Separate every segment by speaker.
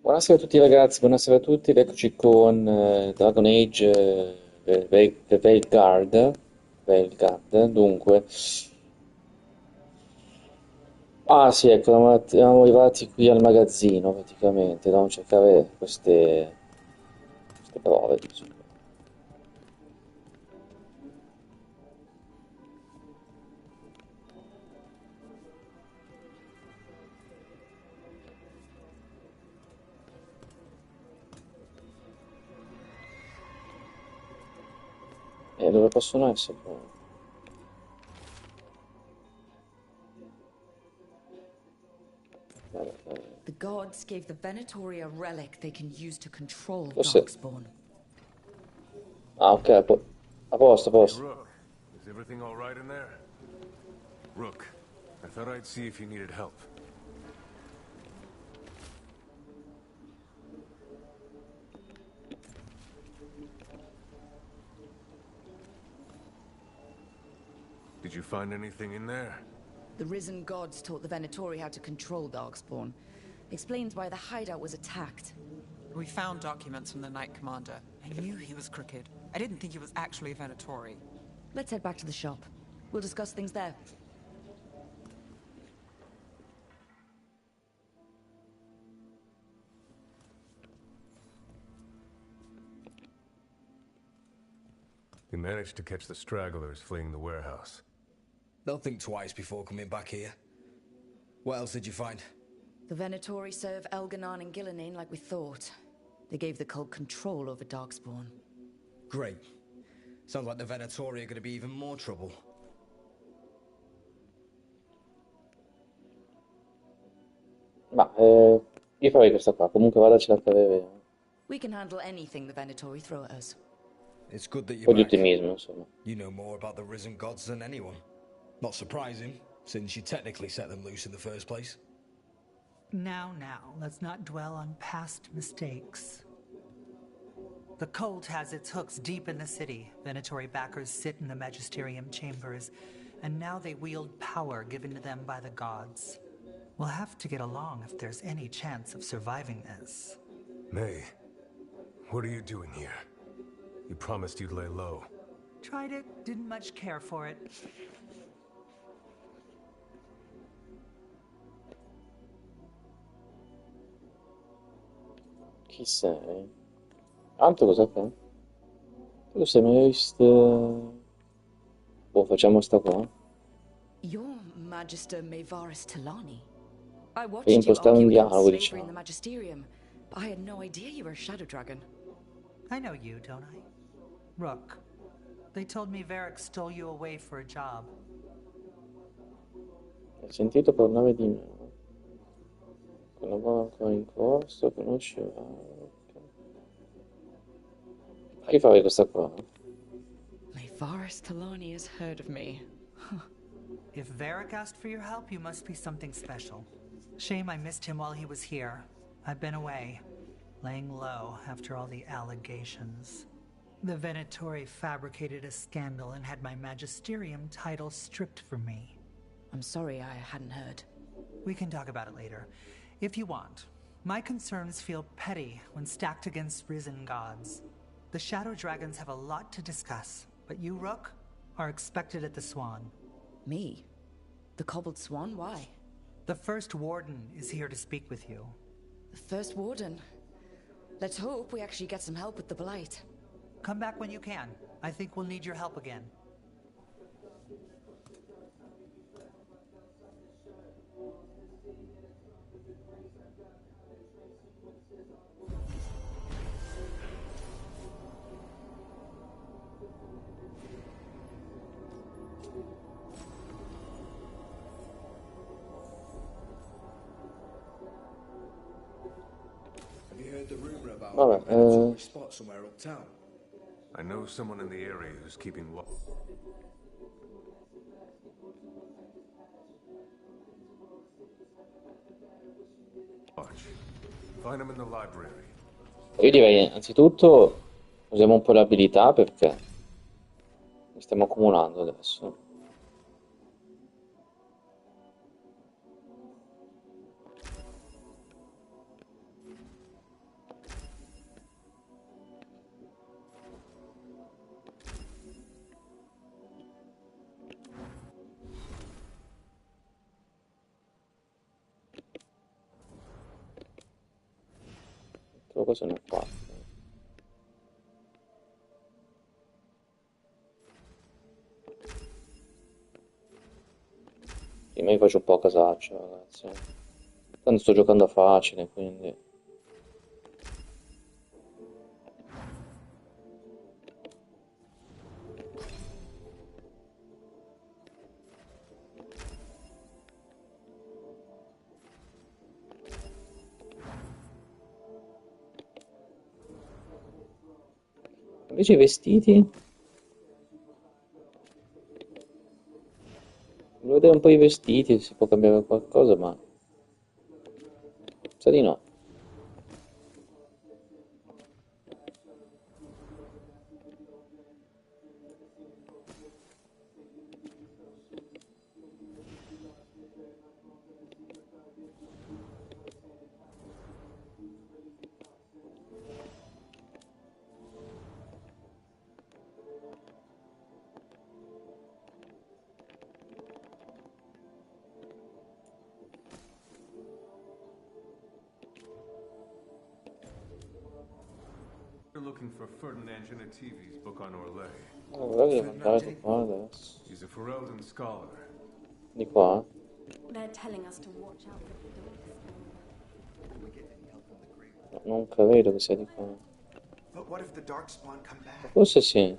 Speaker 1: Buonasera a tutti ragazzi, buonasera a tutti, ed eccoci con Dragon Age Veilguard. Dunque, ah sì, ecco, eravamo arrivati qui al magazzino praticamente, dobbiamo cercare queste prove, diciamo. E dove possono essere? Vabbè,
Speaker 2: The gods gave the Venatori a relic they can use to control
Speaker 1: forse...
Speaker 2: Darkspawn.
Speaker 1: Ah ok, a posto, a
Speaker 3: Hey,
Speaker 1: posto.
Speaker 3: Rook. Is everything all right in there? Rook, I thought I'd see if you needed help. Did you find anything in there?
Speaker 2: The risen gods taught the Venatori how to control Darkspawn. Explains why the hideout was attacked.
Speaker 4: We found documents from the Knight Commander. I knew he was crooked. I didn't think he was actually a Venatori.
Speaker 2: Let's head back to the shop. We'll discuss things there.
Speaker 3: You managed to catch the stragglers fleeing the warehouse.
Speaker 5: They'll think twice before coming back here. What else did you find?
Speaker 2: The Venatori serve Elganon and Gillenane like we thought. They gave the cult control over Darkspawn.
Speaker 5: Great. Sounds like the Venatori are going to be even more trouble.
Speaker 1: Ma io farei questa qua, comunque vada ce la fare
Speaker 2: We can handle anything the Venatori throw at us.
Speaker 5: It's good that
Speaker 1: un
Speaker 5: you're
Speaker 1: po' di
Speaker 5: back.
Speaker 1: ottimismo, insomma.
Speaker 5: You know more about the risen gods than anyone. Not surprising, since you technically set them loose in the first place.
Speaker 6: Now, let's not dwell on past mistakes. The cult has its hooks deep in the city. Venatori backers sit in the Magisterium chambers, and now they wield power given to them by the gods. We'll have to get along if there's any chance of surviving this.
Speaker 3: May, what are you doing here? You promised you'd lay low.
Speaker 6: Tried it, didn't much care for it.
Speaker 1: Chi sei? Tanto cosa fa? Tu sei mai visto... Boh, facciamo sta qua.
Speaker 2: You're Magister Maevaris Talani. I
Speaker 1: Per
Speaker 2: watched you
Speaker 1: impostare un
Speaker 2: argue against
Speaker 1: dialogo,
Speaker 2: slavery in the
Speaker 1: diciamo.
Speaker 2: Magisterium, but I had no idea you were a Shadow Dragon.
Speaker 6: I know you, don't I? Rook. They told me Varric stole you away for a job.
Speaker 1: Hai sentito parlare di me? Collabora ancora in corso, conosci... Io farei questa qua.
Speaker 2: Maevaris Talani has heard of me.
Speaker 6: If Varric asked for your help, you must be something special. Shame I missed him while he was here. I've been away, laying low after all the allegations. The Venatori fabricated a scandal and had my Magisterium title stripped from me.
Speaker 2: I'm sorry I hadn't heard.
Speaker 6: We can talk about it later, if you want. My concerns feel petty when stacked against risen gods. The Shadow Dragons have a lot to discuss, but you, Rook, are expected at the Swan.
Speaker 2: Me? The Cobbled Swan? Why?
Speaker 6: The First Warden is here to speak with you.
Speaker 2: The First Warden? Let's hope we actually get some help with the Blight.
Speaker 6: Come back when you can. I think we'll need your help again.
Speaker 5: Have you heard the rumor about
Speaker 1: Vabbè,
Speaker 5: a Venatori spot somewhere uptown?
Speaker 3: I know someone in the area who's keeping watch. Find him in the library.
Speaker 1: io direi anzitutto usiamo un po' le abilità perché le stiamo accumulando adesso. cosa ne ho fatto? Sì, ma io faccio un po' a casaccio, ragazzi. Tanto sto giocando a facile, quindi... Invece i vestiti? Volevo vedere un po' i vestiti, se si può cambiare qualcosa, ma... sa di no.
Speaker 3: You're looking for Ferdinand Genetivi's book on Orlais.
Speaker 1: Allora devo andare qua adesso.
Speaker 3: He's a Ferelden scholar.
Speaker 1: Di qua?
Speaker 7: They're telling us to watch out for the dogs.
Speaker 1: No, non credo che sia di qua.
Speaker 8: But what if the Darkspawn come back?
Speaker 1: Forse sì.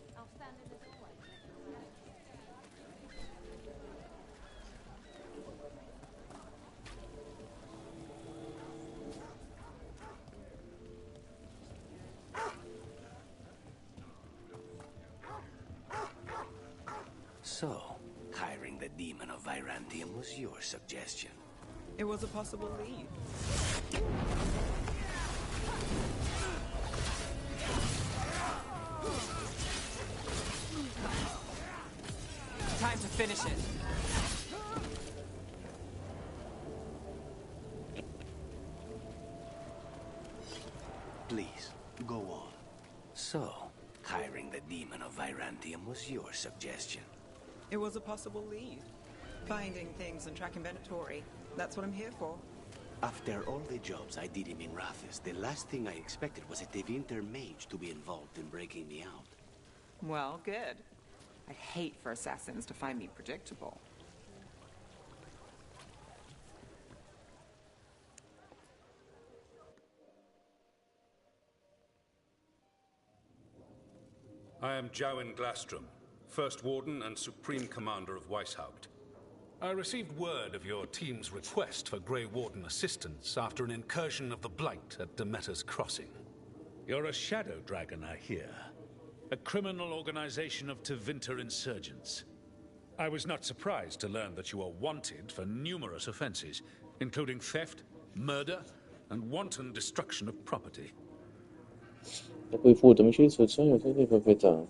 Speaker 9: So, hiring the demon of Virantium was your suggestion.
Speaker 4: It was a possible lead. Time to finish it.
Speaker 9: Please, go on. So, hiring the demon of Virantium was your suggestion.
Speaker 4: It was a possible lead. Finding things and tracking Venatori. That's what I'm here for.
Speaker 9: After all the jobs I did in Minrathis, the last thing I expected was a Tevinter mage to be involved in breaking me out.
Speaker 4: Well, good. I hate for assassins to find me predictable.
Speaker 10: I am Jowen Glastrom, First Warden and Supreme Commander of Weishaupt. I received word of your team's request for Grey Warden assistance after an incursion of the Blight at Demeter's Crossing. You're a Shadow Dragon, I hear. A criminal organization of Tevinter insurgents. I was not surprised to learn that you are wanted for numerous offenses, including theft, murder, and wanton destruction of property.
Speaker 1: Dopo i furti, omicidi, distruzione di proprietà.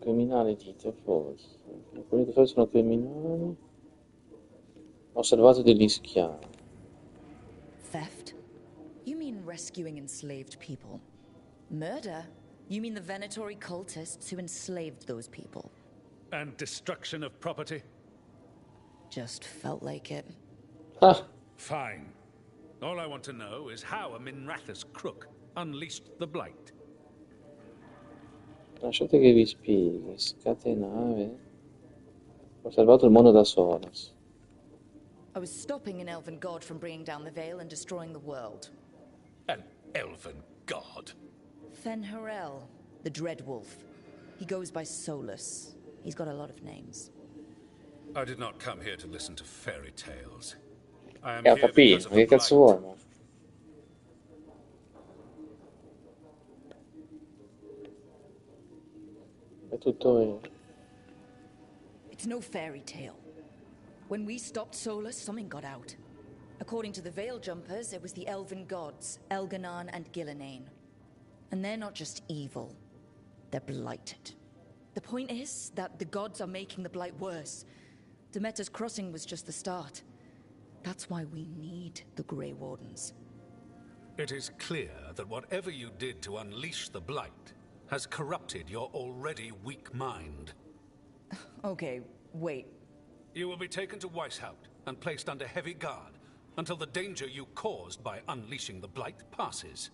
Speaker 1: Criminali dite forse. Alcuni di forse sono criminali. Ho salvato degli schiavi.
Speaker 2: Theft? You mean rescuing enslaved people? Murder? You mean the Venatori cultists who enslaved those people?
Speaker 10: And destruction of property?
Speaker 2: Just felt like it.
Speaker 1: Ah!
Speaker 10: Fine. All I want to know is how a Minrathis crook unleashed the Blight.
Speaker 1: Lasciate che vi spieghi. Scatenare. Ho salvato il mondo da solas.
Speaker 2: I was stopping an elven god from bringing down the veil and destroying the world.
Speaker 10: An elven god?
Speaker 2: Fen'Harel, the Dreadwolf. He goes by Solus. He's got a lot of names.
Speaker 10: I did not come here to listen to fairy tales. I am
Speaker 1: Ho
Speaker 10: here
Speaker 1: capito,
Speaker 10: because of
Speaker 1: ma che
Speaker 10: the
Speaker 1: cazzo
Speaker 10: Blight.
Speaker 1: vuoi? Mo? È tutto vero.
Speaker 2: It's no fairy tale. When we stopped Solus, something got out. According to the Veil Jumpers, it was the elven gods, Elganon and Gillenane. And they're not just evil, they're blighted. The point is that the gods are making the blight worse. Demeter's Crossing was just the start. That's why we need the Grey Wardens.
Speaker 10: It is clear that whatever you did to unleash the Blight has corrupted your already weak mind.
Speaker 2: Okay, wait.
Speaker 10: You will be taken to Weishaupt and placed under heavy guard, until the danger you caused by unleashing the Blight passes.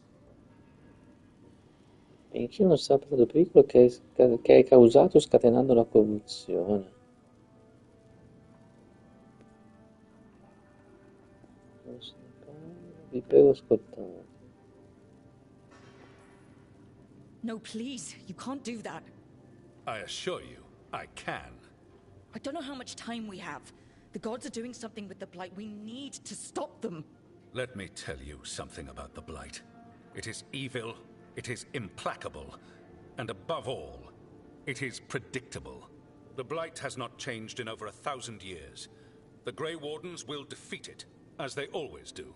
Speaker 1: Finché non saprà del pericolo che hai causato scatenando la commozione. Vi prego ascoltate.
Speaker 2: No, please. You can't do that.
Speaker 10: I assure you, I can.
Speaker 2: I don't know how much time we have. The gods are doing something with the Blight. We need to stop them.
Speaker 10: Let me tell you something about the Blight. It is evil, it is implacable, and above all, it is predictable. The Blight has not changed in over 1,000 years. The Grey Wardens will defeat it, as they always do.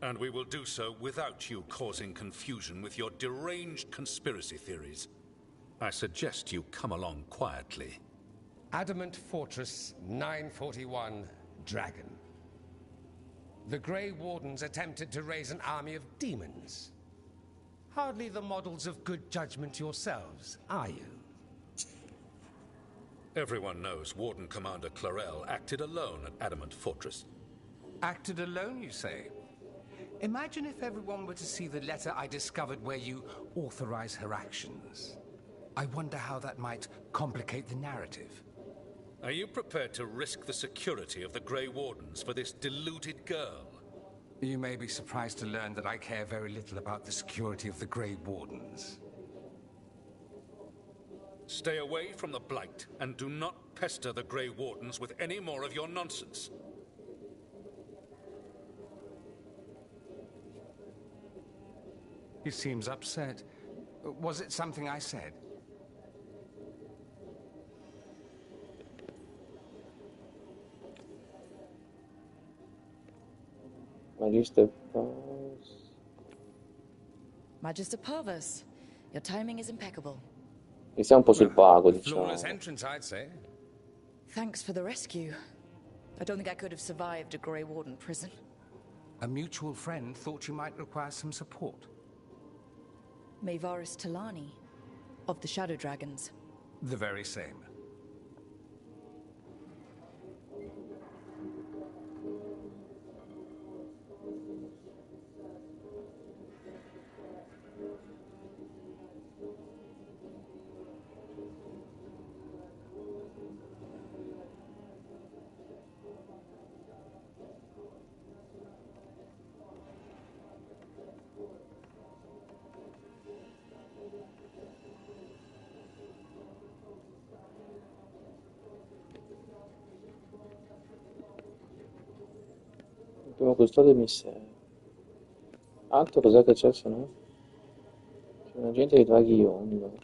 Speaker 10: And we will do so without you causing confusion with your deranged conspiracy theories. I suggest you come along quietly.
Speaker 11: Adamant Fortress 941 Dragon. The Grey Wardens attempted to raise an army of demons. Hardly the models of good judgment yourselves, are you?
Speaker 10: Everyone knows Warden Commander Clarel acted alone at Adamant Fortress.
Speaker 11: Acted alone, you say? Imagine if everyone were to see the letter I discovered where you authorize her actions. I wonder how that might complicate the narrative.
Speaker 10: Are you prepared to risk the security of the Grey Wardens for this deluded girl?
Speaker 11: You may be surprised to learn that I care very little about the security of the Grey Wardens.
Speaker 10: Stay away from the Blight, and do not pester the Grey Wardens with any more of your nonsense.
Speaker 11: He seems upset. Was it something I said?
Speaker 1: Magister Parvus.
Speaker 2: Magister Parvus, your timing is impeccable.
Speaker 1: Mi sta un po' sul vago, diciamo.
Speaker 11: Flawless entrance, I'd say.
Speaker 2: Thanks for the rescue. I don't think I could have survived a Grey Warden prison.
Speaker 11: A mutual friend thought you might require some support.
Speaker 2: Maevaris Talani, of the Shadow Dragons.
Speaker 11: The very same.
Speaker 1: Primo custode del mistero. Altro cos'è che c'è se no? C'è un agente di draghi iondo.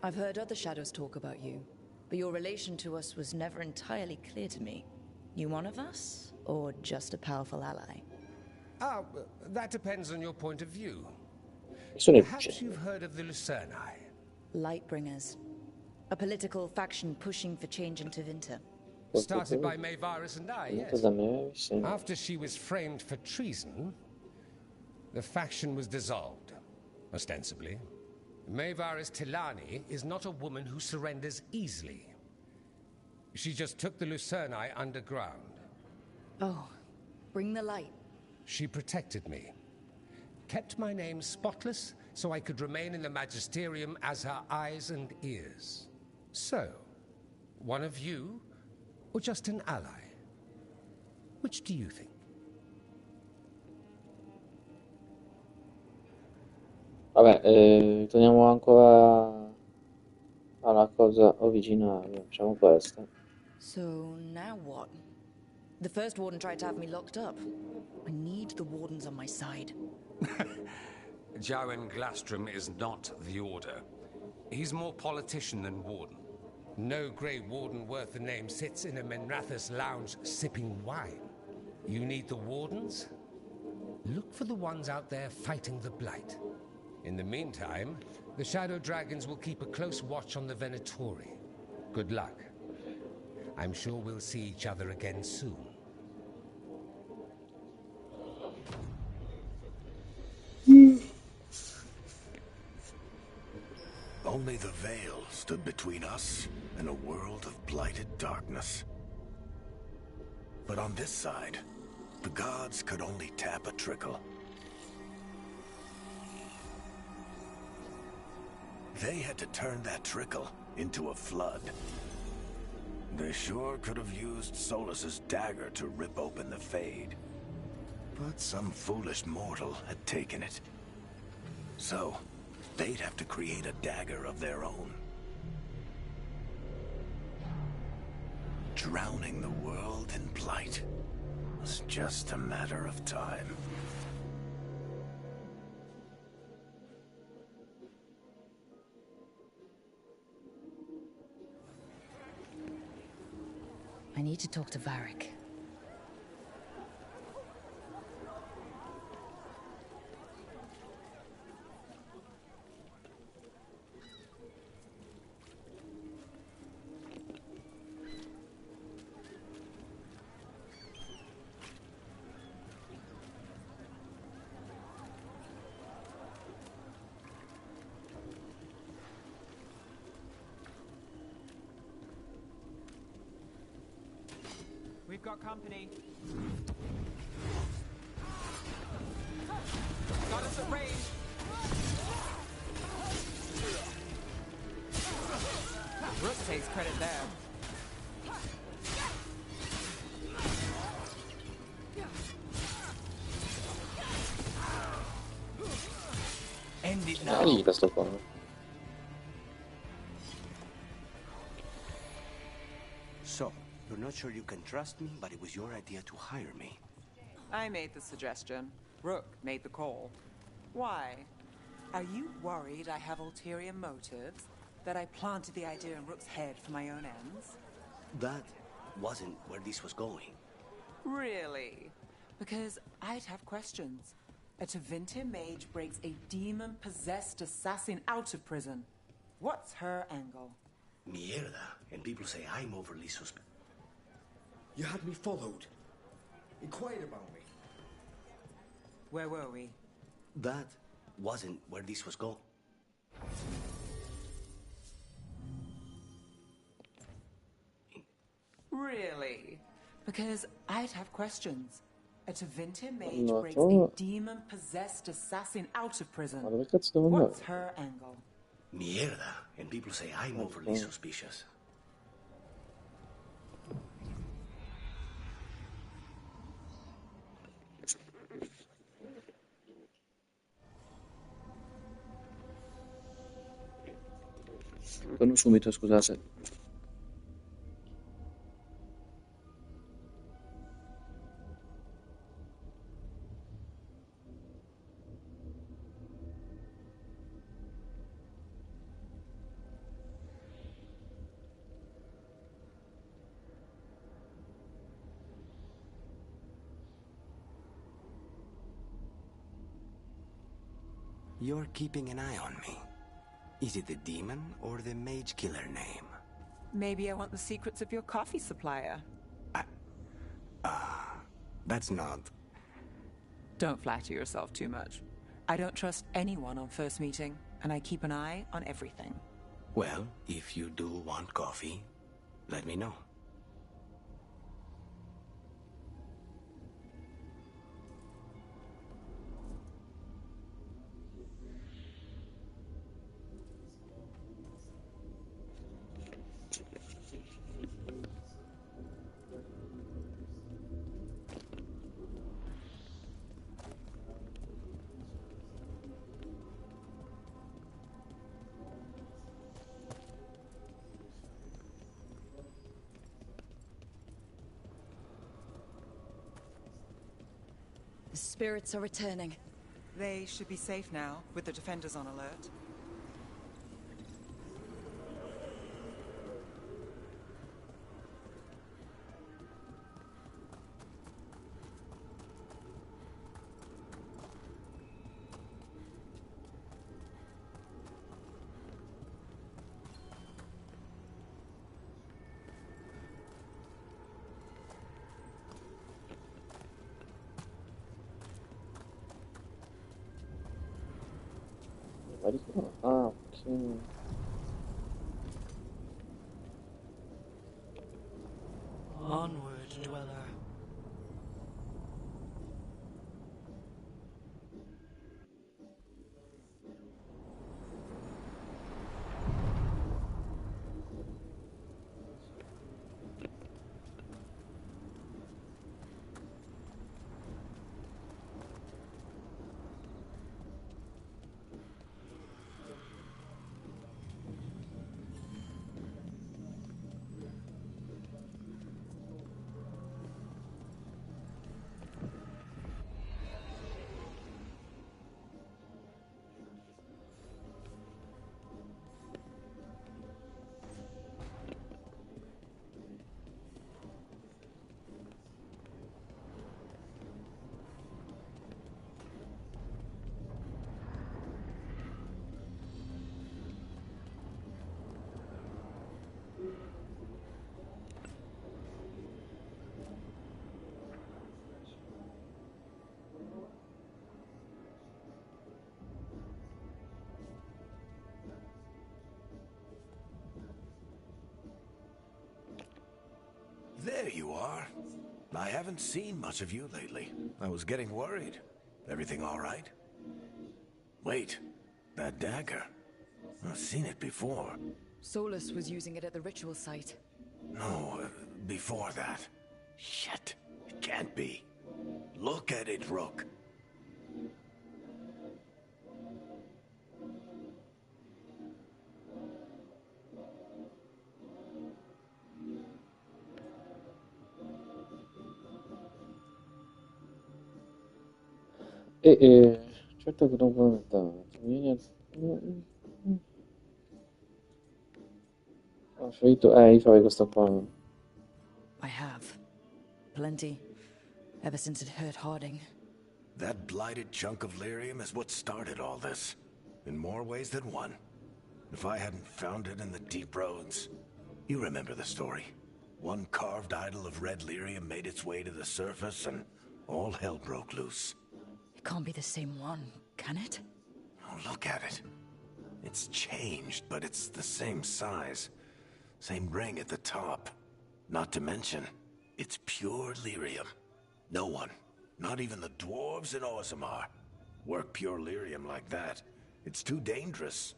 Speaker 2: I've heard other shadows talk about you, but your relation to us was never entirely clear to me. You one of us, or just a powerful ally?
Speaker 11: That depends on your point of view.
Speaker 1: Perhaps
Speaker 11: you've heard of the Lucerni.
Speaker 2: Lightbringers. A political faction pushing for change in Tevinter.
Speaker 11: Started by Maevaris and I, yes. After she was framed for treason, the faction was dissolved, ostensibly. Maevaris Talani is not a woman who surrenders easily. She just took the Lucerni underground.
Speaker 2: Oh, bring the light.
Speaker 11: She protected me. Kept my name spotless so I could remain in the Magisterium as her eyes and ears. So, one of you, or just an ally? Which do you think?
Speaker 1: Vabbè, torniamo ancora alla cosa originale. Facciamo questa.
Speaker 2: So, now what? The first warden tried to have me locked up. I need the wardens on my side.
Speaker 11: Jowen Glastrom is not the Order. He's more politician than warden. No Grey Warden worth the name sits in a Menrathus lounge sipping wine. You need the Wardens? Look for the ones out there fighting the Blight. In the meantime, the Shadow Dragons will keep a close watch on the Venatori. Good luck. I'm sure we'll see each other again soon.
Speaker 9: Only the veil stood between us and a world of blighted darkness. But on this side,
Speaker 12: The gods could only tap a trickle. They had to turn that trickle into a flood. They sure could have used Solus's dagger to rip open the Fade. But some foolish mortal had taken it. So, they'd have to create a dagger of their own. Drowning the world in blight was just a matter of time.
Speaker 2: I need to talk to Varric.
Speaker 4: We've got company. Got us at range. Rook takes credit there. End it now.
Speaker 1: Lì da sto qua.
Speaker 9: So, you're not sure you can trust me, but it was your idea to hire me.
Speaker 4: I made the suggestion. Rook made the call. Why? Are you worried I have ulterior motives? That I planted the idea in Rook's head for my own ends?
Speaker 9: That wasn't where this was going.
Speaker 4: Really? Because I'd have questions. A Tevinter mage breaks a demon-possessed assassin out of prison. What's her angle?
Speaker 9: Mierda. And people say I'm overly suspicious.
Speaker 5: You had me followed. Inquired about me.
Speaker 4: Where were we?
Speaker 9: That wasn't where this was going.
Speaker 4: Really? Because I'd have questions. A Tevinter mage
Speaker 1: No,
Speaker 4: breaks
Speaker 1: to-
Speaker 4: a demon-possessed assassin out of prison.
Speaker 1: Ma dove cazzo devo
Speaker 4: What's
Speaker 1: andare?
Speaker 4: her angle?
Speaker 9: Mierda. And people say I'm overly suspicious.
Speaker 1: Torno subito, scusate.
Speaker 9: You're keeping an eye on me. Is it the demon or the mage killer name?
Speaker 4: Maybe I want the secrets of your coffee supplier.
Speaker 9: That's not...
Speaker 4: Don't flatter yourself too much. I don't trust anyone on first meeting, and I keep an eye on everything.
Speaker 9: Well, if you do want coffee, let me know.
Speaker 2: The spirits are returning.
Speaker 4: They should be safe now, with the defenders on alert.
Speaker 1: Vai di qua. Ah, ok.
Speaker 6: Onward, dweller.
Speaker 12: There you are. I haven't seen much of you lately. I was getting worried. Everything all right? Wait, that dagger. I've seen it before.
Speaker 2: Solus was using it at the ritual site.
Speaker 12: No, before that. Shit, it can't be. Look at it, Rook.
Speaker 1: certo che non può vieni ho finito, io farei questo qua.
Speaker 2: I have. Plenty. Ever since it hurt Harding.
Speaker 12: That blighted chunk of lyrium is what started all this. In more ways than one. If I hadn't found it in the deep roads. You remember the story. One carved idol of red lyrium made its way to the surface and all hell broke loose.
Speaker 2: It can't be the same one, can it?
Speaker 12: Oh, look at it. It's changed, but it's the same size. Same ring at the top. Not to mention, it's pure lyrium. No one, not even the dwarves in Orzammar, work pure lyrium like that. It's too dangerous.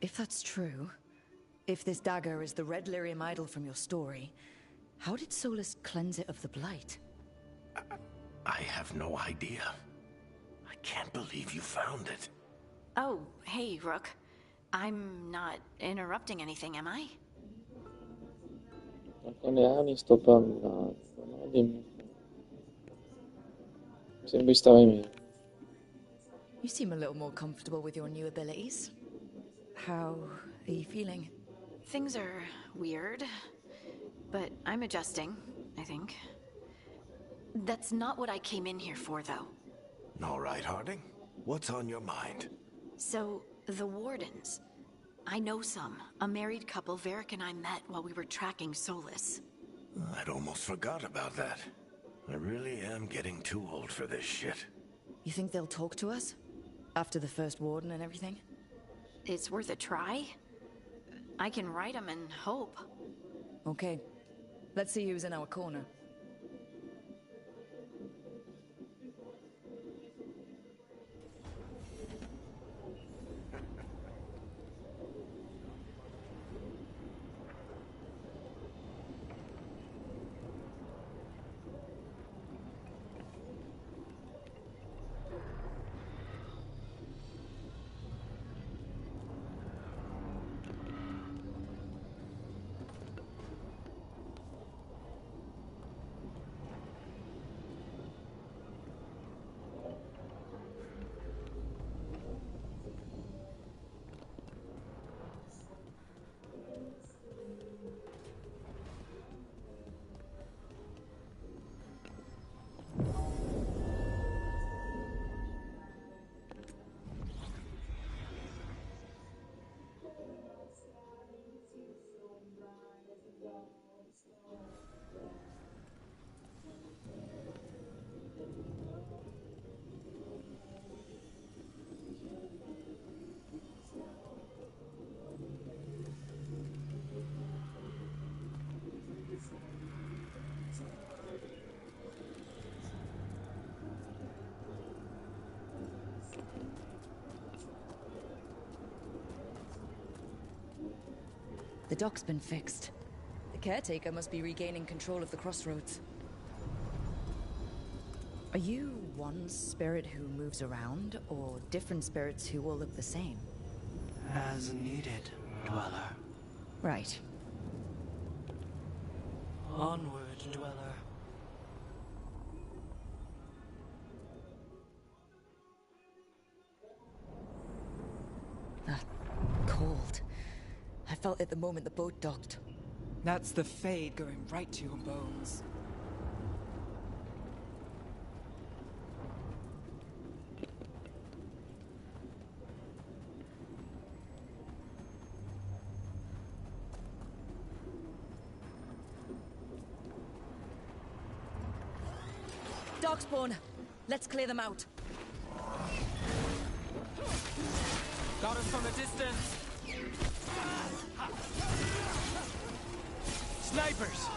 Speaker 2: If that's true, if this dagger is the red lyrium idol from your story, how did Solus cleanse it of the blight?
Speaker 12: I have no idea. I can't believe you found it.
Speaker 13: Oh, hey, Rook. I'm not interrupting anything, am I?
Speaker 1: Alcune anni sto parlando, no? Dimmi. Sembri stare meglio.
Speaker 2: You seem a little more comfortable with your new abilities. How are you feeling?
Speaker 13: Things are weird, but I'm adjusting, I think. That's not what I came in here for, though.
Speaker 12: All right, Harding. What's on your mind?
Speaker 13: So, the Wardens. I know some. A married couple Varric and I met while we were tracking Solus.
Speaker 12: I'd almost forgot about that. I really am getting too old for this shit.
Speaker 2: You think they'll talk to us? After the first Warden and everything?
Speaker 13: It's worth a try. I can write them and hope.
Speaker 2: Okay. Let's see who's in our corner. The dock's been fixed. The caretaker must be regaining control of the crossroads. Are you one spirit who moves around, or different spirits who all look the same?
Speaker 14: As needed, Dweller.
Speaker 2: Right.
Speaker 14: Onward, Dweller.
Speaker 2: That cold. I felt it the moment the boat docked.
Speaker 4: That's the Fade going right to your bones.
Speaker 2: Darkspawn! Let's clear them out.
Speaker 4: Got us from a distance!
Speaker 14: Snipers!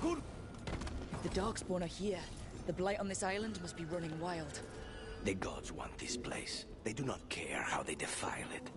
Speaker 2: If the Darkspawn are here, the blight on this island must be running wild.
Speaker 12: The gods want this place. They do not care how they defile it.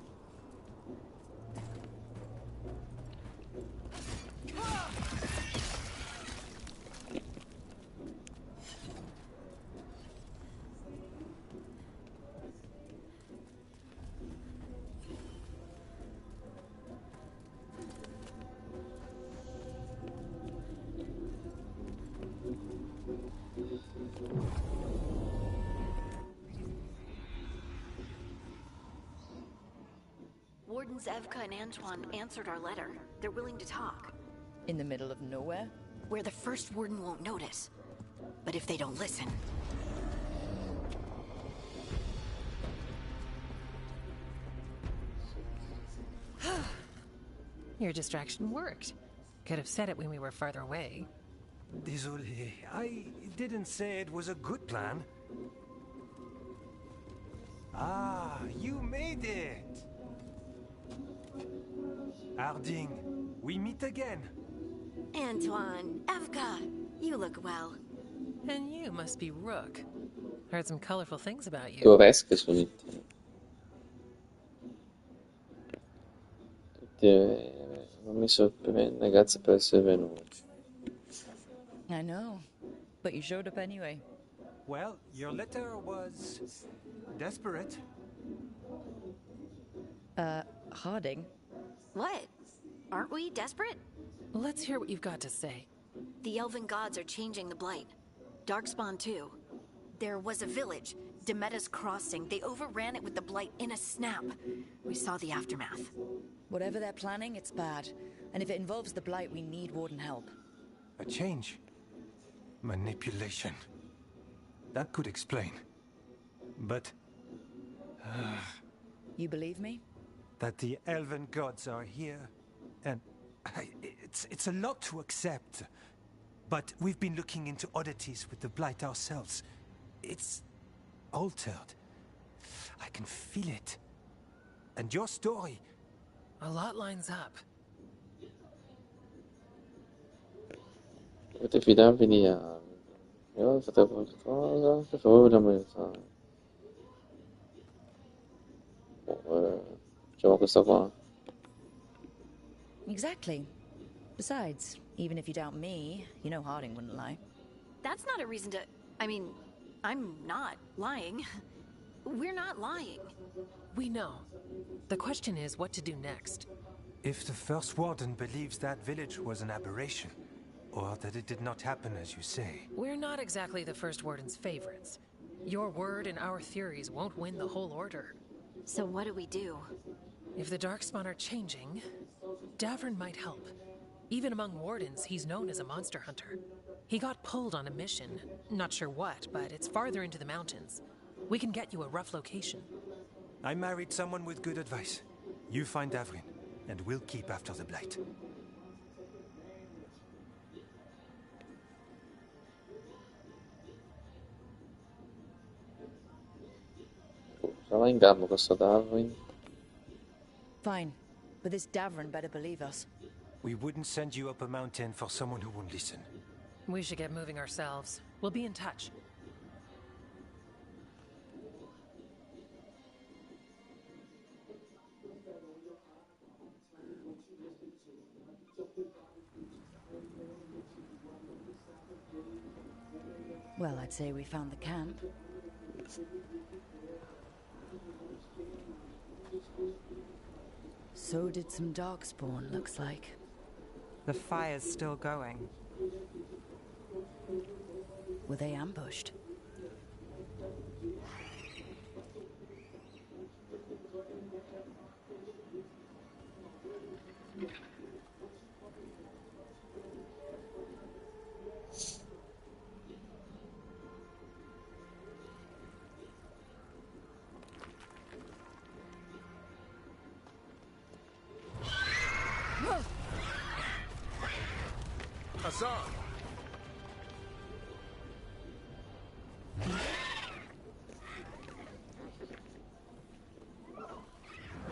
Speaker 13: Wardens Evka and Antoine answered our letter. They're willing to talk.
Speaker 2: In the middle of nowhere?
Speaker 13: Where the first warden won't notice. But if they don't listen...
Speaker 15: Your distraction worked. Could have said it when we were farther away.
Speaker 16: Désolé, I didn't say it was a good plan. Ah, you made it! Harding, we meet again.
Speaker 13: Antoine, Evka, you look well.
Speaker 15: And you must be Rook. Heard some colorful things about you.
Speaker 1: Pittoresche sono i temi. Ho messo ragazzi per essere venuti.
Speaker 2: I know, but you showed up anyway.
Speaker 16: Well, your letter was desperate.
Speaker 2: Harding?
Speaker 13: What? Aren't we desperate?
Speaker 15: Let's hear what you've got to say.
Speaker 13: The elven gods are changing the blight. Darkspawn too. There was a village, Demetas Crossing. They overran it with the blight in a snap. We saw the aftermath.
Speaker 2: Whatever they're planning, it's bad. And if it involves the blight, we need Warden help.
Speaker 16: A change. Manipulation. That could explain. But...
Speaker 2: You believe me?
Speaker 16: that the elven gods are here, and it's a lot to accept. But we've been looking into oddities with the blight ourselves. It's altered. I can feel it. And your story...
Speaker 15: A lot lines up.
Speaker 1: Potete fidarvi di Armin. Io fate qualcosa, per favore vogliamo aiutare. Facciamo questa qua.
Speaker 2: Exactly. Besides, even if you doubt me, you know Harding wouldn't lie.
Speaker 13: That's not a reason to... I mean, I'm not lying. We're not lying.
Speaker 15: We know. The question is what to do next.
Speaker 16: If the First Warden believes that village was an aberration, or that it did not happen as you say...
Speaker 15: We're not exactly the First Warden's favorites. Your word and our theories won't win the whole order.
Speaker 13: So what do we do?
Speaker 15: If the Darkspawn are changing, Davrin might help. Even among Wardens, he's known as a monster hunter. He got pulled on a mission. Not sure what, but it's farther into the mountains. We can get you a rough location.
Speaker 16: I married someone with good advice. You find Davrin, and we'll keep after the blight.
Speaker 1: Sarà in gamba questo Darwin.
Speaker 2: Fine, but this Davrin better believe us.
Speaker 16: We wouldn't send you up a mountain for someone who won't listen.
Speaker 15: We should get moving ourselves. We'll be in touch.
Speaker 2: Well, I'd say we found the camp. So did some Darkspawn, looks like.
Speaker 4: The fire's still going.
Speaker 2: Were they ambushed?
Speaker 3: Hassan!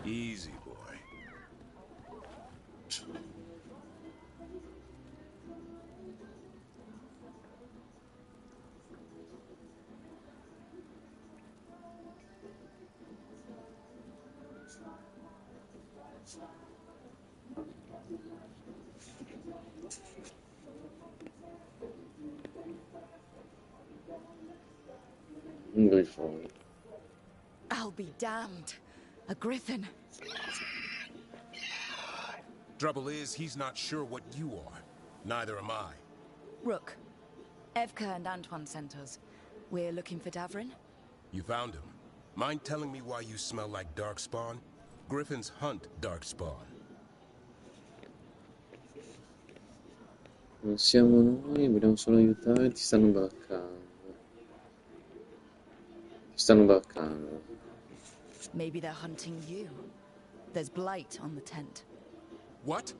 Speaker 12: Easy, boy.
Speaker 1: Grifoni.
Speaker 2: I'll be damned. A griffin.
Speaker 17: Trouble is, he's not sure what you are. Neither am I.
Speaker 2: Rook. Evka and Antoine sent us. We're looking for Davrin.
Speaker 17: You found him. Mind telling me why you smell like Darkspawn? Griffins hunt Darkspawn.
Speaker 1: Non siamo noi, vogliamo solo aiutare, ti stanno barcando. Ti stanno barcando.
Speaker 2: Maybe they're hunting you. There's blight on the tent.
Speaker 17: What?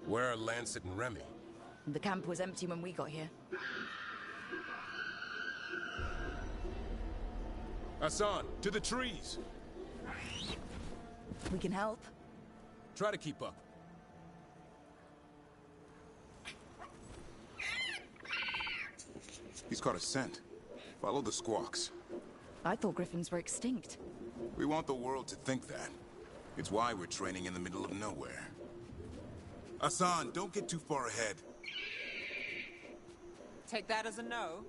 Speaker 17: Where are Lancet and Remy?
Speaker 2: The camp was empty when we got here.
Speaker 17: Hassan, to the trees!
Speaker 2: We can help.
Speaker 17: Try to keep up.
Speaker 18: He's caught a scent. Follow the squawks.
Speaker 2: I thought griffins were extinct.
Speaker 18: We want the world to think that. It's why we're training in the middle of nowhere. Hassan, don't get too far ahead.
Speaker 4: Take that as a no.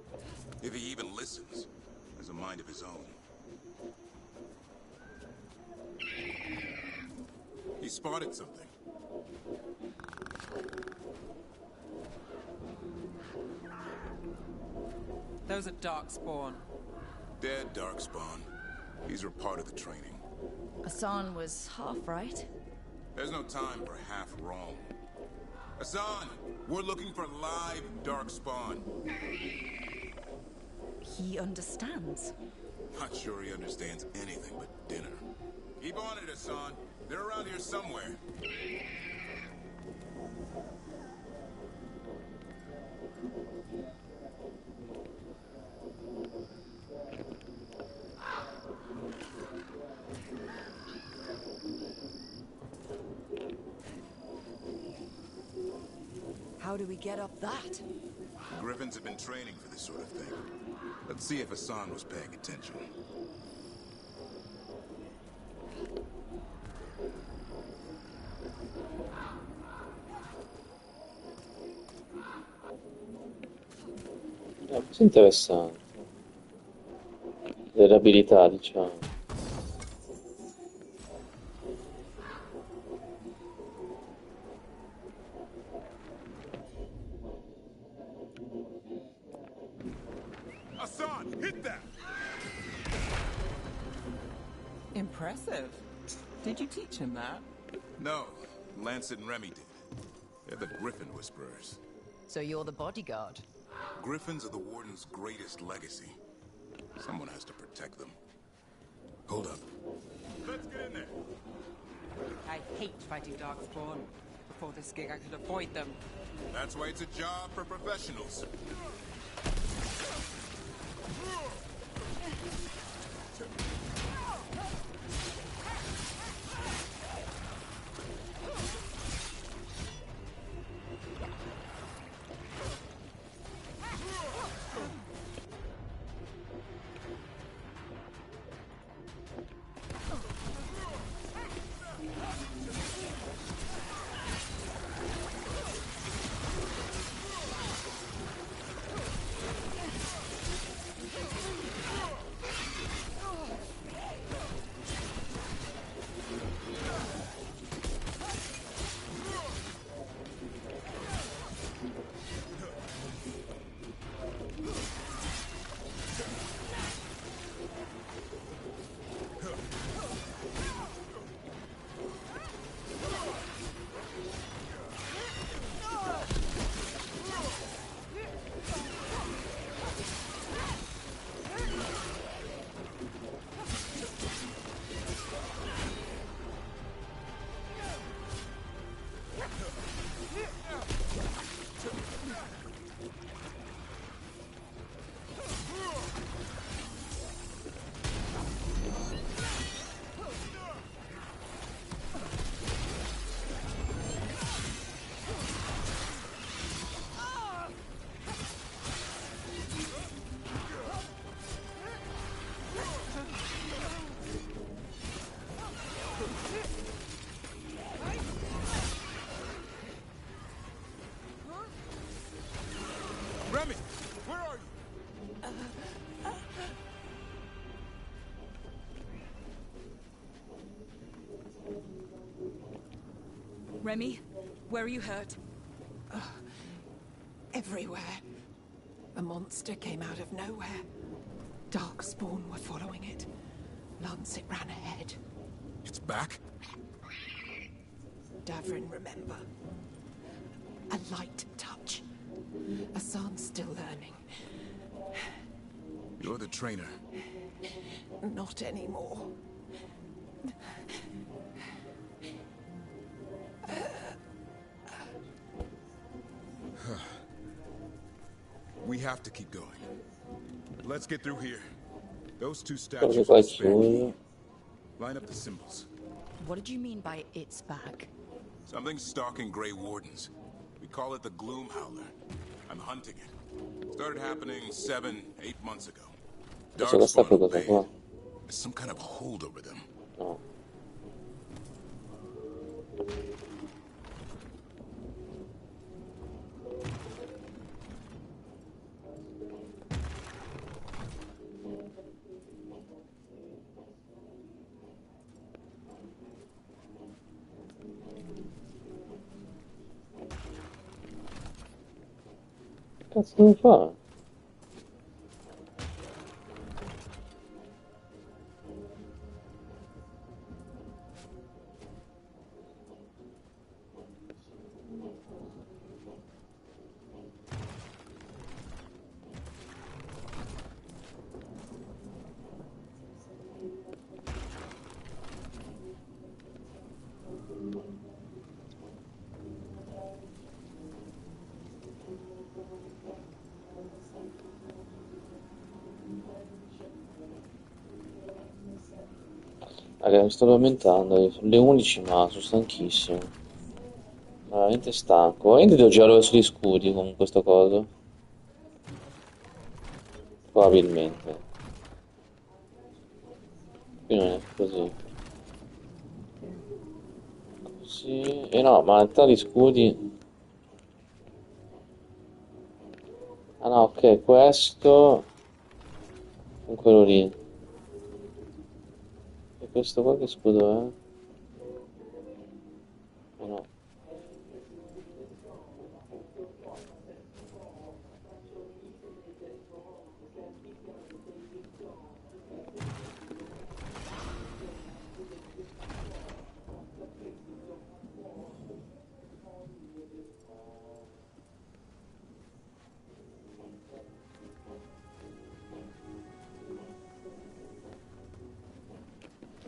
Speaker 18: If he even listens. Has a mind of his own. He spotted something.
Speaker 4: Those are Darkspawn.
Speaker 18: Dead Darkspawn. These are part of the training.
Speaker 2: Hassan was half right.
Speaker 18: There's no time for half wrong. Hassan, we're looking for live Darkspawn.
Speaker 2: He understands.
Speaker 18: Not sure he understands anything but dinner. Keep on it, Hassan. They're around here somewhere.
Speaker 2: How do we get up that?
Speaker 18: Griffins have been training for this sort of thing. Let's see if Hassan was paying attention.
Speaker 1: Questo è interessante. Delle abilità, diciamo.
Speaker 18: Hassan, hit that!
Speaker 4: Impressive. Did you teach him that?
Speaker 18: No, Lancet and Remy did. They're the Griffin Whisperers.
Speaker 2: So you're the bodyguard?
Speaker 18: Griffins are the Warden's greatest legacy. Someone has to protect them. Hold up. Let's get in there.
Speaker 4: I hate fighting Darkspawn. Before this gig, I could avoid them.
Speaker 18: That's why it's a job for professionals. Remy, where are you?
Speaker 2: Remy, where are you hurt?
Speaker 15: Everywhere. A monster came out of nowhere. Darkspawn were following it. Lancet ran ahead.
Speaker 18: It's back?
Speaker 15: Davrin, remember. A light touch. Hassan's still learning.
Speaker 18: You're the trainer.
Speaker 15: Not anymore.
Speaker 18: We have to keep going. Let's get through here. Those two
Speaker 1: Cosa
Speaker 18: statues
Speaker 1: fai
Speaker 18: are spare.
Speaker 1: chiuso?
Speaker 18: Line up the symbols.
Speaker 2: What did you mean by it's back?
Speaker 18: Something's stalking Grey Wardens. We call it the Gloom Howler. I'm hunting it. Started happening 7, 8 months ago.
Speaker 1: Cosa sta per cosa qua?
Speaker 18: There's some kind of hold over them.
Speaker 1: No. Che cazzo devo fare? Raga, mi sto addormentando, sono le 11 ma sono stanchissimo. Veramente stanco. Veramente devo girare verso gli scudi con questo coso. Probabilmente. Qui non è così. Così. E no, ma in realtà gli scudi. Ah no, ok, questo. Con quello lì. E questo qua che scudo è? Oh no.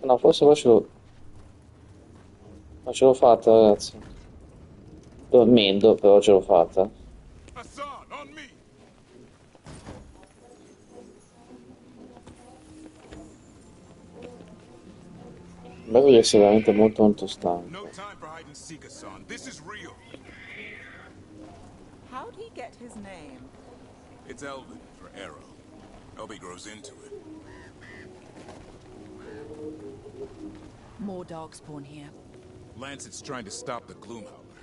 Speaker 1: No, forse qua ce l'ho. Ma ce l'ho fatta, ragazzi. Dormendo, però ce l'ho fatta. Bello di essere veramente molto molto stanco.
Speaker 18: No time for hide and seek, Hassan. This is real.
Speaker 4: How'd he get his name?
Speaker 18: It's Elvin for arrow. Hope he grows into it.
Speaker 2: More Darkspawn here.
Speaker 18: Lancet's trying to stop the Gloomhowler.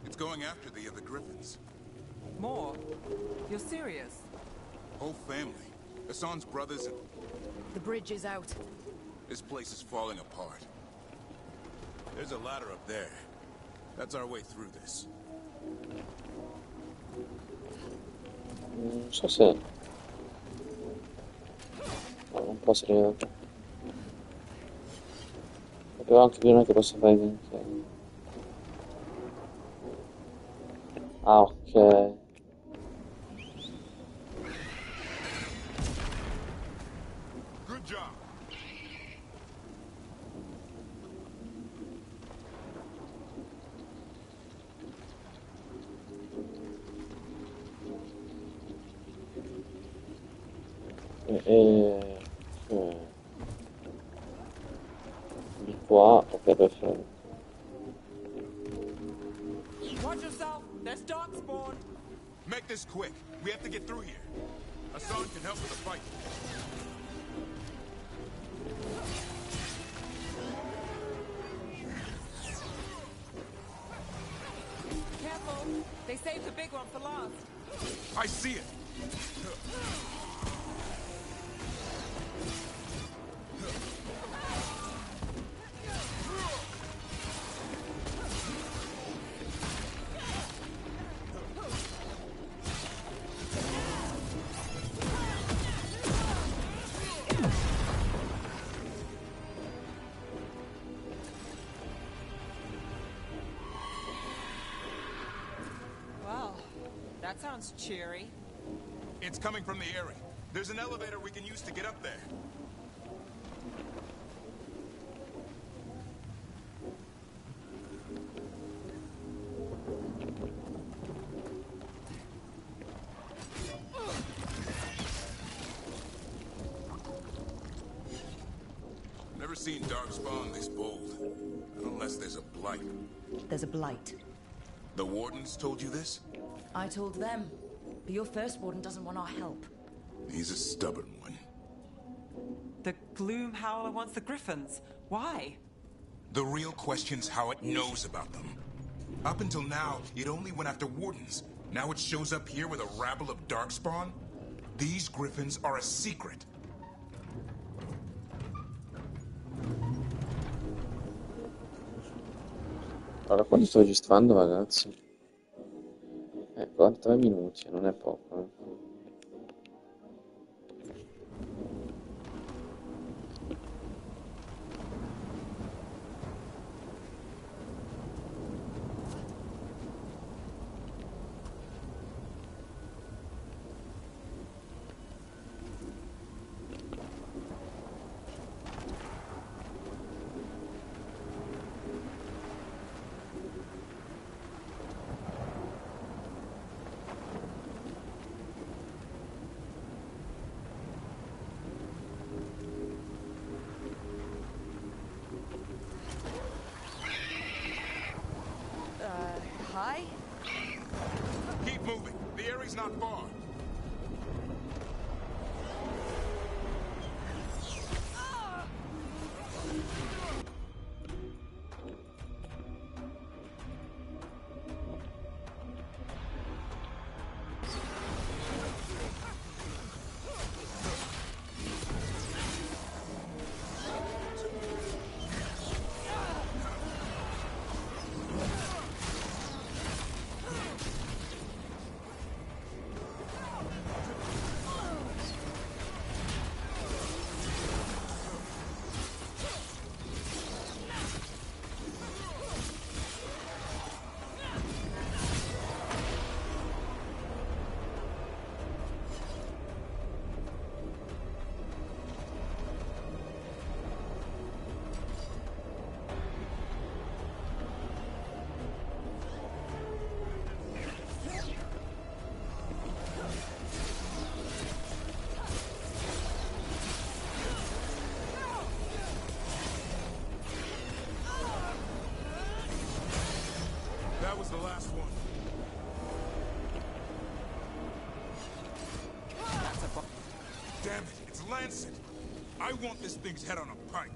Speaker 18: It's going after the other Griffins.
Speaker 4: More? You're serious?
Speaker 18: Whole family. Hassan's brothers and...
Speaker 2: The bridge is out.
Speaker 18: This place is falling apart. There's a ladder up there. That's our way through this.
Speaker 1: Non so se... No, non posso arrivare. Però anche prima che posso fare niente. Ah, ok.
Speaker 18: Good job.
Speaker 1: Di qua, ok, perfetto.
Speaker 4: Watch yourself. There's Darkspawn.
Speaker 18: Make this quick. We have to get through here. Hassan can help with the fight.
Speaker 4: Careful. They saved the big one for last.
Speaker 18: I see it.
Speaker 4: That sounds cheery.
Speaker 18: It's coming from the area. There's an elevator we can use to get up there. Never seen Darkspawn this bold. Unless there's a blight.
Speaker 2: There's a blight.
Speaker 18: The Wardens told you this?
Speaker 2: I told them. But your first warden doesn't want our help.
Speaker 18: He's a stubborn one.
Speaker 4: The Gloom Howler wants the Griffins. Why?
Speaker 18: The real question's how it knows about them. Up until now, it only went after Wardens. Now it shows up here with a rabble of Darkspawn? These Griffins are a secret.
Speaker 1: Allora, quando sto registrando, ragazzi? 43 minuti, non è poco,
Speaker 2: Hi?
Speaker 18: Keep moving. The area's not far. That was the last one. Damn it, it's Lancet. I want this thing's head on a pike.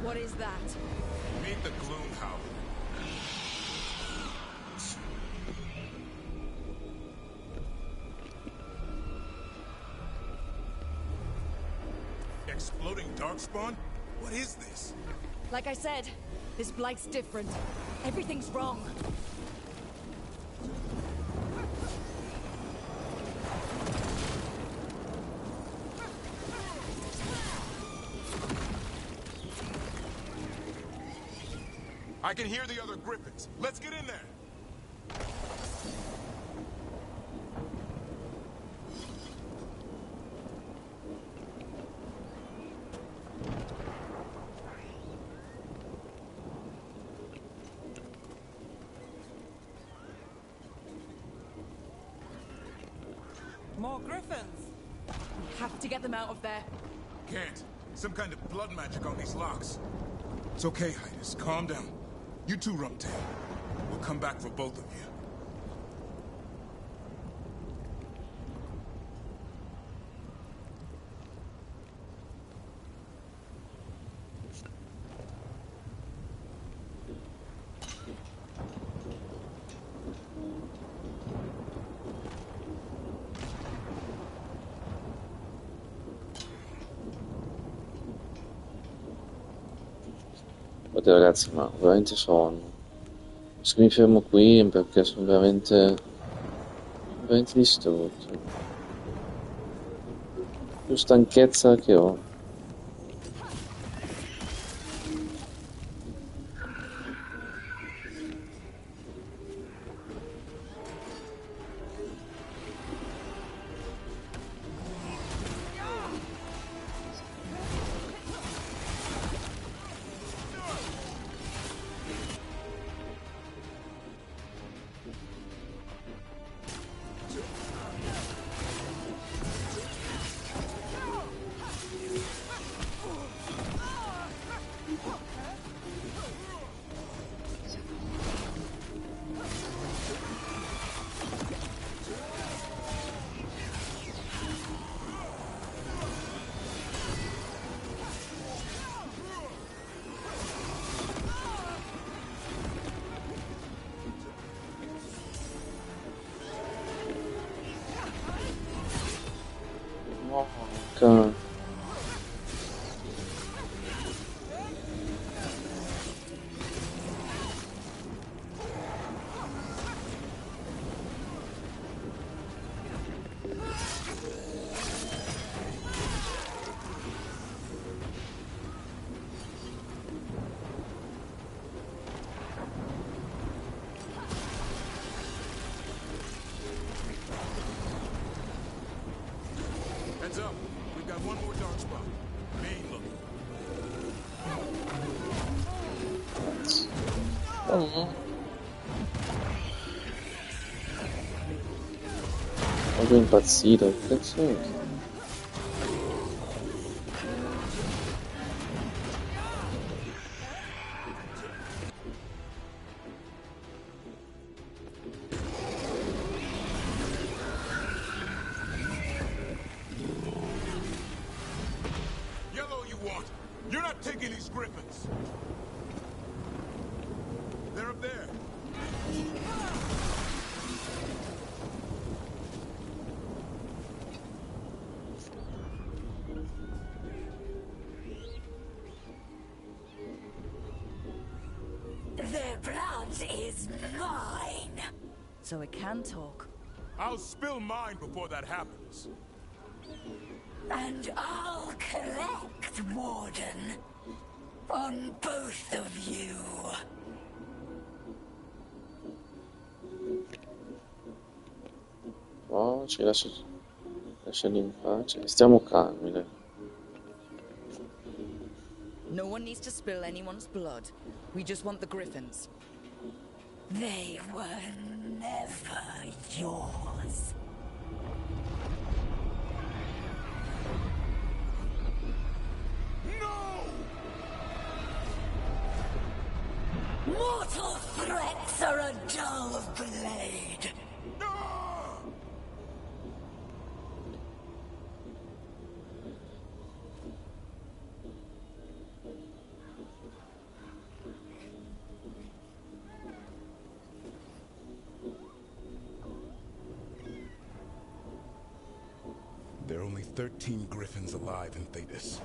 Speaker 2: What is that?
Speaker 18: Meet the Gloom Howler. Exploding Darkspawn? What is this?
Speaker 2: Like I said, this blight's different. Everything's wrong.
Speaker 18: I can hear the other Griffins. Let's get in there.
Speaker 4: More Griffins.
Speaker 2: We have to get them out of there.
Speaker 18: Can't. Some kind of blood magic on these locks. It's okay, Hydus. Calm down. You too, Rumtail. We'll come back for both of you.
Speaker 1: scusate ragazzi, ma ho veramente sonno. Se mi fermo qui è perché sono veramente distrutto. Più stanchezza che ho. Porca.
Speaker 18: Heads up. We've got one more darkspawn. Main looking.
Speaker 1: Proprio impazzito, che cazzo è?
Speaker 18: Yellow you want. You're not taking these griffins. They're up there.
Speaker 2: Their blood is mine. So it can talk.
Speaker 18: I'll spill mine before that happens.
Speaker 2: And I'll collect, Warden. On both of you.
Speaker 1: No, ci lasciali in pace. Stiamo calmi, dai.
Speaker 2: No one needs to spill anyone's blood. We just want the griffins. They were never yours. Mortal threats are a dull blade.
Speaker 18: There are only 13 griffins alive in Thetis.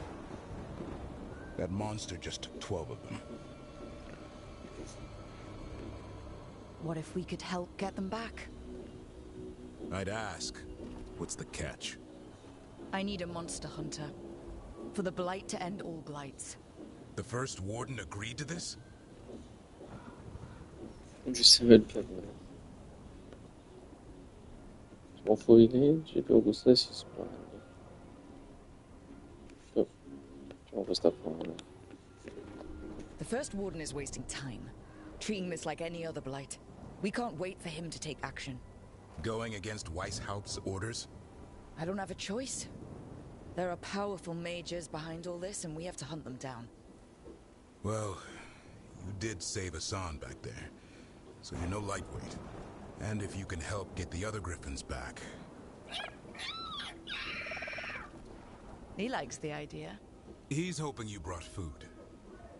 Speaker 18: That monster just took 12 of them.
Speaker 2: What if we could help get them back?
Speaker 18: I'd ask, what's the catch?
Speaker 2: I need a monster hunter. For the Blight to end all blights.
Speaker 18: The first warden agreed to this?
Speaker 1: Non ci serve il per me. Siamo fuori legge, devo gustare si sbaglia. Facciamo questa qua.
Speaker 2: The first warden is wasting time. Treating this like any other blight. We can't wait for him to take action.
Speaker 18: Going against Weishaupt's orders?
Speaker 2: I don't have a choice. There are powerful mages behind all this, and we have to hunt them down.
Speaker 18: Well, you did save Hassan back there, so you're no lightweight. And if you can help get the other griffins back...
Speaker 2: He likes the idea.
Speaker 18: He's hoping you brought food.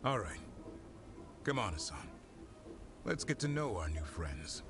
Speaker 18: All right. Come on, Hassan. Let's get to know our new friends.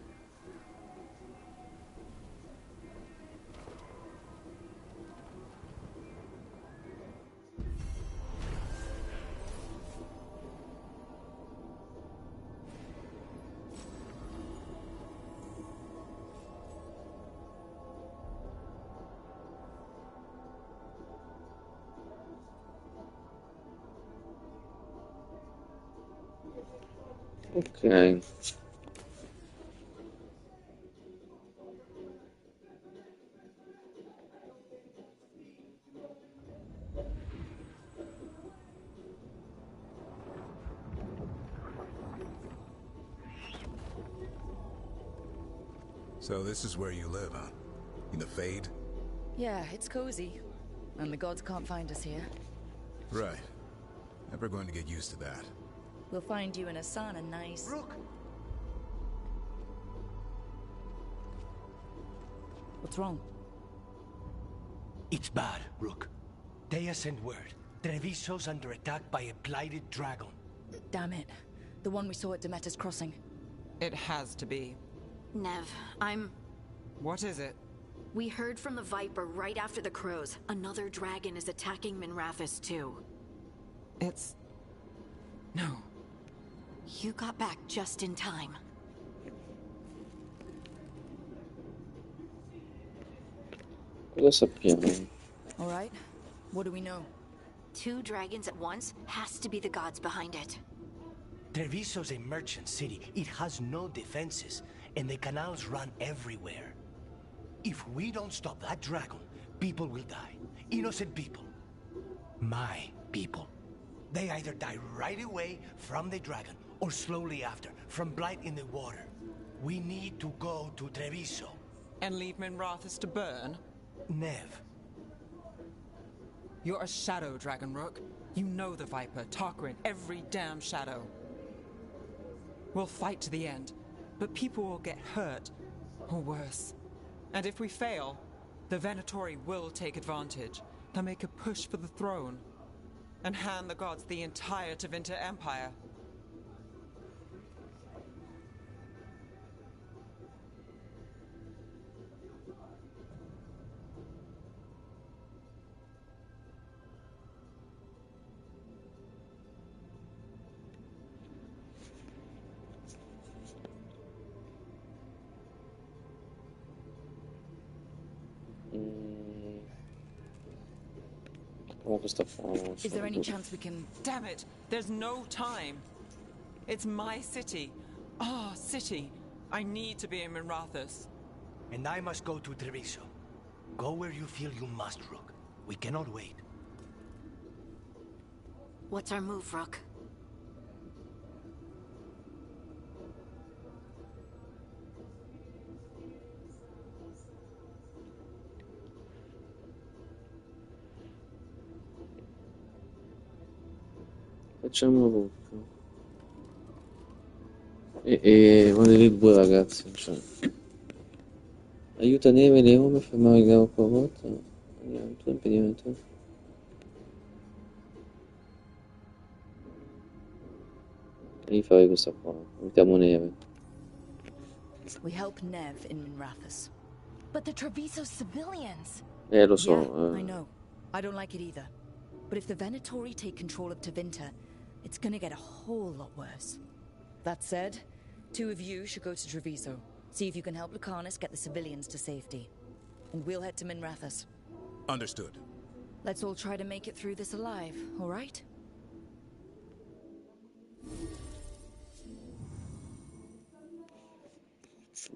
Speaker 1: Ok.
Speaker 18: So this is where you live, huh? In the Fade?
Speaker 2: Yeah, it's cozy. And the gods can't find us here.
Speaker 18: Right. Never going to get used to that.
Speaker 2: We'll find you in a sauna nice.
Speaker 9: Rook!
Speaker 2: What's wrong?
Speaker 19: It's bad, Rook. Dea sent word. Treviso's under attack by a blighted dragon.
Speaker 2: Damn it. The one we saw at Demeter's Crossing.
Speaker 4: It has to be.
Speaker 13: Nev,
Speaker 4: What is it?
Speaker 13: We heard from the Viper right after the crows. Another dragon is attacking Minrathous too.
Speaker 4: No.
Speaker 13: You got back just in time.
Speaker 1: Cosa sappiamo?
Speaker 2: Alright. What do we know?
Speaker 13: 2 dragons at once has to be the gods behind it.
Speaker 19: Treviso's a merchant city. It has no defenses, and the canals run everywhere. If we don't stop that dragon, people will die. Innocent people. My people. They either die right away from the dragon, or slowly after, from blight in the water. We need to go to Treviso.
Speaker 4: And leave Minrathous to burn?
Speaker 19: Nev.
Speaker 4: You're a shadow, Dragon Rook. You know the Viper, Tarquin, every damn shadow. We'll fight to the end, but people will get hurt, or worse. And if we fail, the Venatori will take advantage. They'll make a push for the throne, and hand the gods the entire Tevinter Empire.
Speaker 2: Is there any chance we can...
Speaker 4: Damn it! There's no time! It's my city. Our city. I need to be in Minrathous.
Speaker 19: And I must go to Treviso. Go where you feel you must, Rook. We cannot wait.
Speaker 13: What's our move, Rook?
Speaker 1: Facciamo Rook. E uno dei 2 ragazzi, cioè. Aiuta Neve e Leone a fermare il gravo corrotto. Andiamo, tu impedimento. Devi fare questa qua. Mettiamo Neve.
Speaker 2: We help Nev in Minrathous.
Speaker 20: But the Treviso civilians.
Speaker 1: Lo so.
Speaker 2: Yeah, I know. I don't like it either. But if the Venatori take control of Tevinter, it's gonna get a whole lot worse. That said, 2 of you should go to Treviso. See if you can help Lucanus get the civilians to safety. And we'll head to Minrathous.
Speaker 18: Understood.
Speaker 2: Let's all try to make it through this alive, alright?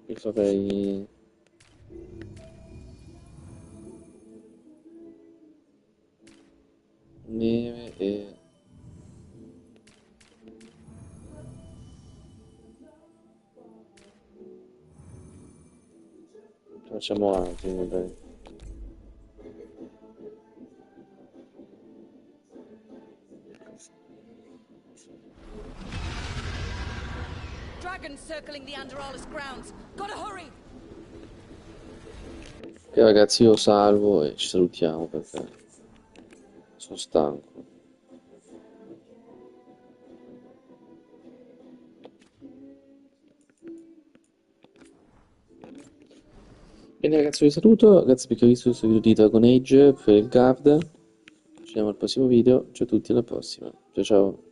Speaker 1: Io farei... Neve e... Facciamo altri, dai.
Speaker 2: Dragons circling the Anderalis grounds. Gotta hurry!
Speaker 1: E ragazzi, io salvo e ci salutiamo perché sono stanco. Bene ragazzi, vi saluto, grazie perché avete visto questo video di Dragon Age per il Guard. Ci vediamo al prossimo video, ciao a tutti, alla prossima, ciao ciao.